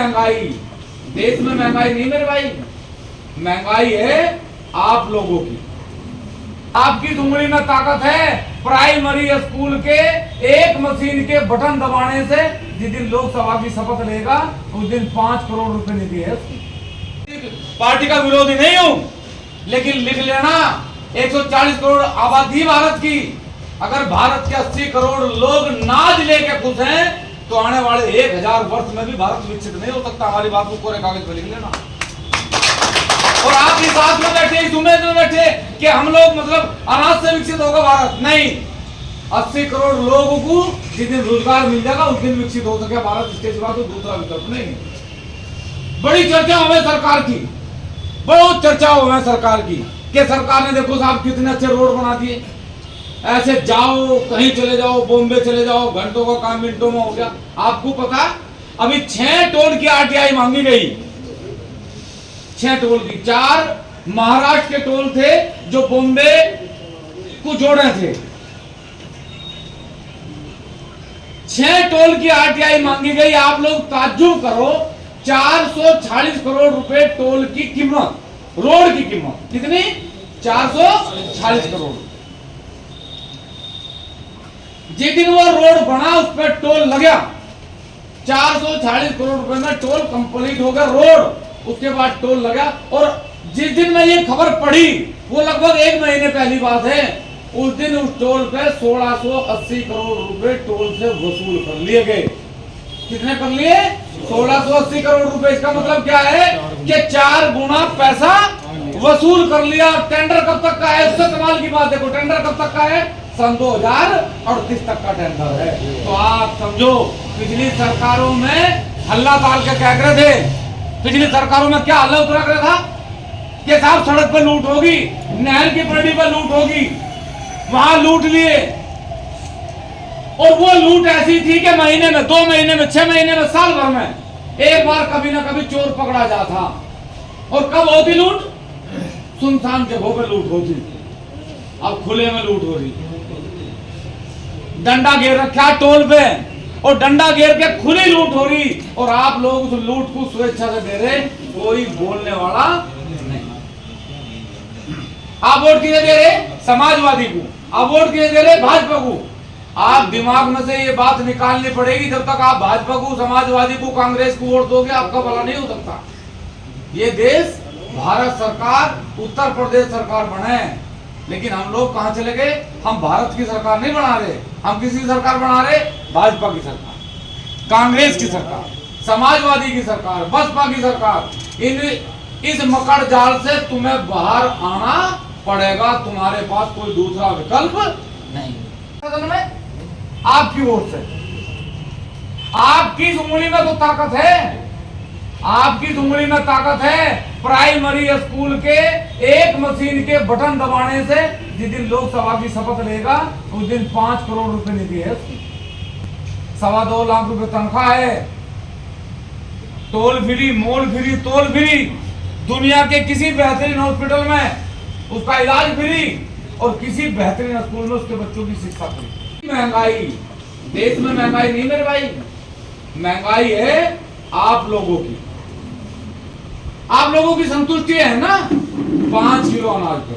महंगाई, देश में महंगाई नहीं मेरे भाई, महंगाई है आप लोगों की। आपकी उंगली में ताकत है। प्राइमरी स्कूल के एक मशीन के बटन दबाने से जिस दिन लोकसभा की शपथ लेगा उस दिन 5 करोड़ रुपए निधि है उसकी। पार्टी का विरोधी नहीं हूं, लेकिन लिख लेना 140 करोड़ आबादी भारत की, अगर भारत के 80 करोड़ लोग नाज लेके खुश हैं तो आने वाले 1000 वर्ष में भी भारत विकसित नहीं हो सकता। हमारी बात को कोरे कागज पर लिख लेना। और आप इस आस में बैठे, इस उम्मीद में बैठे कि हम लोग मतलब अनाज से विकसित होगा भारत, नहीं। 80 करोड़ लोगों को जिस दिन रोजगार मिल जाएगा उस दिन विकसित हो सके भारत। इसके सिवा तो दूसरा विकल्प नहीं। बड़ी चर्चा हुई सरकार की, बहुत चर्चा हुई सरकार की कि सरकार ने देखो साहब कितने अच्छे रोड बना दिए, ऐसे जाओ कहीं चले जाओ, बॉम्बे चले जाओ, घंटों का काम मिनटों में हो गया। आपको पता अभी 6 टोल की आरटीआई मांगी गई, 6 टोल की। 4 महाराष्ट्र के टोल थे जो बॉम्बे को जोड़े थे। 6 टोल की आरटीआई मांगी गई। आप लोग ताज्जुब करो, 440 करोड़ रुपए टोल की कीमत, रोड की कीमत कितनी? 440 करोड़। जिस दिन वो रोड बना उस पर टोल लगा, 440 करोड़ रुपए में टोल कंप्लीट हो गया रोड, उसके बाद टोल लगा। और जिस दिन मैं ये खबर पढ़ी वो लगभग 1 महीने पहली बात है, उस दिन उस टोल पे 1680 करोड़ रुपए टोल से वसूल कर लिए गए। कितने कर लिए? 1680 करोड़ रुपए। इसका मतलब क्या है कि 4 गुना पैसा वसूल कर लिया। टेंडर कब तक का है? उससे कमाल की बात देखो, टेंडर कब तक का है? सन 2038 तक का टेंडर है। तो आप समझो पिछली सरकारों में हल्ला ताल के क्या कर रहे थे? पिछली सरकारों में क्या हल्ला उतरा कर था कि साहब सड़क पर लूट होगी, नहर की पटड़ी पर लूट होगी, वहां लूट लिए। और वो लूट ऐसी थी कि महीने में, 2 महीने में, 6 महीने में, साल भर में एक बार कभी ना कभी चोर पकड़ा जाता। और कब होती लूट? सुनसान जगहों पर लूट होती। अब खुले में लूट हो रही। डंडा घेर रखा टोल पे और डंडा घेर के खुली लूट हो रही, और आप लोग उस लूट को स्वेच्छा से दे रहे, कोई बोलने वाला नहीं। आप वोट किसे दे रहे? समाजवादी को। आप वोट किसे दे रहे? भाजपा को। आप दिमाग में से ये बात निकालनी पड़ेगी, जब तक आप भाजपा को, समाजवादी को, कांग्रेस को वोट दोगे आपका भला नहीं हो सकता। ये देश भारत सरकार, उत्तर प्रदेश सरकार बने, लेकिन हम लोग कहां चले गए? हम भारत की सरकार नहीं बना रहे, हम किसी की सरकार बना रहे? भाजपा की सरकार, कांग्रेस की सरकार, समाजवादी की सरकार, बसपा की सरकार। इस मकड़ जाल से तुम्हें बाहर आना पड़ेगा, तुम्हारे पास कोई दूसरा विकल्प नहीं। आपकी ओर से, आपकी उंगली में तो ताकत है, आपकी उंगली में ताकत है। प्राइमरी स्कूल के एक मशीन के बटन दबाने से जिस दिन लोकसभा की शपथ लेगा उस दिन 5 करोड़ रुपए निधि है उसकी। 2.25 लाख रुपए तनख्वाह है। टोल फ्री, मोल फ्री, तोल फ्री, दुनिया के किसी बेहतरीन हॉस्पिटल में उसका इलाज फ्री, और किसी बेहतरीन स्कूल में उसके बच्चों की शिक्षा फ्री। महंगाई, देश में महंगाई नहीं मेरे भाई, महंगाई है आप लोगों की। आप लोगों की संतुष्टि है ना 5 किलो अनाज पे।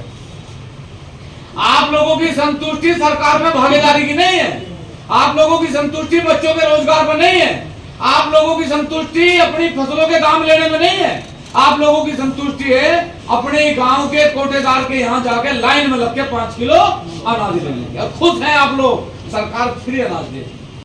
आप लोगों की संतुष्टि सरकार में भागीदारी की नहीं है। आप लोगों की संतुष्टि बच्चों के रोजगार पर नहीं है। आप लोगों की संतुष्टि अपनी फसलों के दाम लेने में नहीं है। आप लोगों की संतुष्टि है अपने गांव के कोटेदार के यहाँ जाके लाइन में लग के 5 किलो अनाज लेने की। और खुश हैं आप लोग, सरकार फ्री अनाज दे।